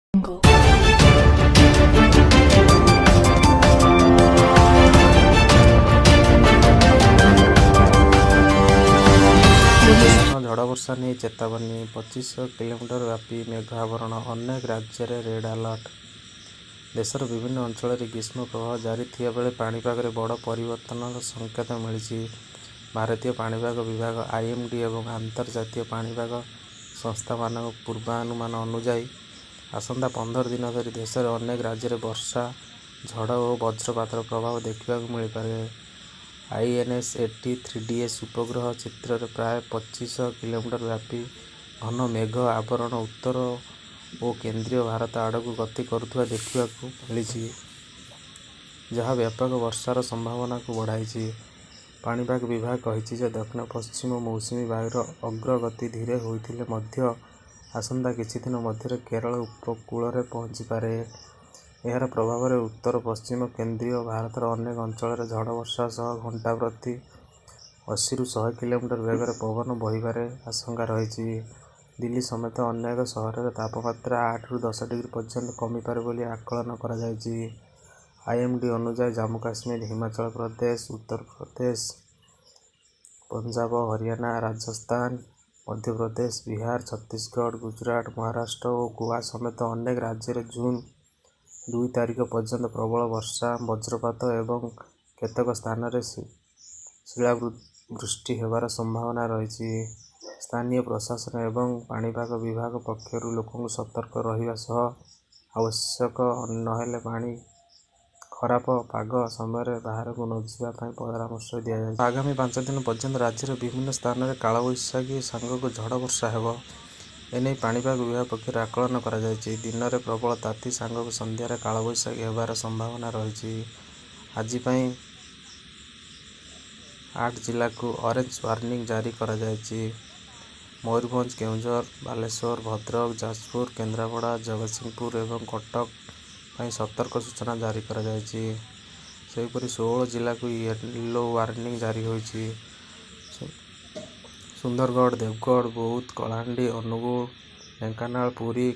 ଝଡ଼ ବର୍ଷା ନେଇ ଚେତାବନୀ 2500 କିଲୋମିଟର ବ୍ୟାପୀ ମେଘ ଆବରଣ ଅନେକ ରାଜ୍ୟରେ ରେଡ୍ ଆଲର୍ଟ। ଦେଶର ବିଭିନ୍ନ ଅଞ୍ଚଳରେ ଗ୍ରୀଷ୍ମ ପ୍ରବାହ ଜାରି ଥିବାବେଳେ ପାଣିପାଗରେ ବଡ଼ ପରିବର୍ତ୍ତନର ସଂକେତ ମିଳିଛି। ଭାରତୀୟ ପାଣିପାଗ ବିଭାଗ IMD ଏବଂ ଆନ୍ତର୍ଜାତୀୟ ପାଣିପାଗ ସଂସ୍ଥାମାନଙ୍କ ପୂର୍ବାନୁମାନ ଅନୁଯାୟୀ ଆସନ୍ତା 15 ଦିନ ଧରି ଦେଶର ଅନେକ ରାଜ୍ୟରେ ବର୍ଷା, ଝଡ଼ ଓ ବଜ୍ରପାତର ପ୍ରଭାବ ଦେଖିବାକୁ ମିଳିପାରେ। INSAT 3DS ଉପଗ୍ରହ ଚିତ୍ରରେ ପ୍ରାୟ 2500 କିଲୋମିଟର ବ୍ୟାପୀ ଘନ ମେଘ ଆବରଣ ଉତ୍ତର ଓ କେନ୍ଦ୍ରୀୟ ଭାରତ ଆଡ଼କୁ ଗତି କରୁଥିବା ଦେଖିବାକୁ ମିଳିଛି, ଯାହା ବ୍ୟାପକ ବର୍ଷାର ସମ୍ଭାବନାକୁ ବଢ଼ାଇଛି। ପାଣିପାଗ ବିଭାଗ କହିଛି ଯେ ଦକ୍ଷିଣ ପଶ୍ଚିମ ମୌସୁମୀ ବାୟୁର ଅଗ୍ରଗତି ଧୀରେ ହୋଇଥିଲେ ମଧ୍ୟ ଆସନ୍ତା କିଛି ଦିନ ମଧ୍ୟରେ କେରଳ ଉପକୂଳରେ ପହଞ୍ଚିପାରେ। ଏହାର ପ୍ରଭାବରେ ଉତ୍ତର ପଶ୍ଚିମ କେନ୍ଦ୍ରୀୟ ଭାରତର ଅନେକ ଅଞ୍ଚଳରେ ଝଡ଼ ବର୍ଷା ସହ ଘଣ୍ଟା ପ୍ରତି 80ରୁ 100 କିଲୋମିଟର ବେଗରେ ପବନ ବହିବାର ଆଶଙ୍କା ରହିଛି। ଦିଲ୍ଲୀ ସମେତ ଅନେକ ସହରରେ ତାପମାତ୍ରା 8ରୁ 10 ଡିଗ୍ରୀ ପର୍ଯ୍ୟନ୍ତ କମିପାରେ ବୋଲି ଆକଳନ କରାଯାଇଛି। IMD ଅନୁଯାୟୀ ଜାମ୍ମୁ କାଶ୍ମୀର, ହିମାଚଳ ପ୍ରଦେଶ, ଉତ୍ତରପ୍ରଦେଶ, ପଞ୍ଜାବ, ହରିୟାଣା, ରାଜସ୍ଥାନ, ମଧ୍ୟପ୍ରଦେଶ, ବିହାର, ଛତିଶଗଡ଼, ଗୁଜରାଟ, ମହାରାଷ୍ଟ୍ର ଓ ଗୋଆ ସମେତ ଅନେକ ରାଜ୍ୟରେ ଜୁନ୍ 2 ତାରିଖ ପର୍ଯ୍ୟନ୍ତ ପ୍ରବଳ ବର୍ଷା, ବଜ୍ରପାତ ଏବଂ କେତେକ ସ୍ଥାନରେ ଶିଳାବୃଷ୍ଟି ହେବାର ସମ୍ଭାବନା ରହିଛି। ସ୍ଥାନୀୟ ପ୍ରଶାସନ ଏବଂ ପାଣିପାଗ ବିଭାଗ ପକ୍ଷରୁ ଲୋକଙ୍କୁ ସତର୍କ ରହିବା ସହ ଆବଶ୍ୟକ ନହେଲେ ଖରାପ ପାଗ ସମୟରେ ବାହାରକୁ ନ ଯିବା ପାଇଁ ପରାମର୍ଶ ଦିଆଯାଇଛି। ଆଗାମୀ 5 ଦିନ ପର୍ଯ୍ୟନ୍ତ ରାଜ୍ୟର ବିଭିନ୍ନ ସ୍ଥାନରେ କାଳବୈଶାଖୀ ସାଙ୍ଗକୁ ଝଡ଼ ବର୍ଷା ହେବ। ଏନେଇ ପାଣିପାଗ ବିଭାଗ ପକ୍ଷରୁ ଆକଳନ କରାଯାଇଛି। ଦିନରେ ପ୍ରବଳ ତାତି ସାଙ୍ଗକୁ ସନ୍ଧ୍ୟାରେ କାଳବୈଶାଖୀ ହେବାର ସମ୍ଭାବନା ରହିଛି। ଆଜି ପାଇଁ 8 ଜିଲ୍ଲାକୁ ଅରେଞ୍ଜ ୱାର୍ଣ୍ଣିଂ ଜାରି କରାଯାଇଛି। ମୟୂରଭଞ୍ଜ, କେଉଁଝର, ବାଲେଶ୍ୱର, ଭଦ୍ରକ, ଯାଜପୁର, କେନ୍ଦ୍ରାପଡ଼ା, ଜଗତସିଂହପୁର ଏବଂ କଟକ ପାଇଁ ସତର୍କ ସୂଚନା ଜାରି କରାଯାଇଛି। ସେହିପରି 16 ଜିଲ୍ଲାକୁ ୟେଲୋ ୱାର୍ଣ୍ଣିଂ ଜାରି ହୋଇଛି। ସୁନ୍ଦରଗଡ଼, ଦେବଗଡ଼, ବୌଦ୍ଧ, କଳାହାଣ୍ଡି, ଅନୁଗୁଳ, ଢେଙ୍କାନାଳ, ପୁରୀ,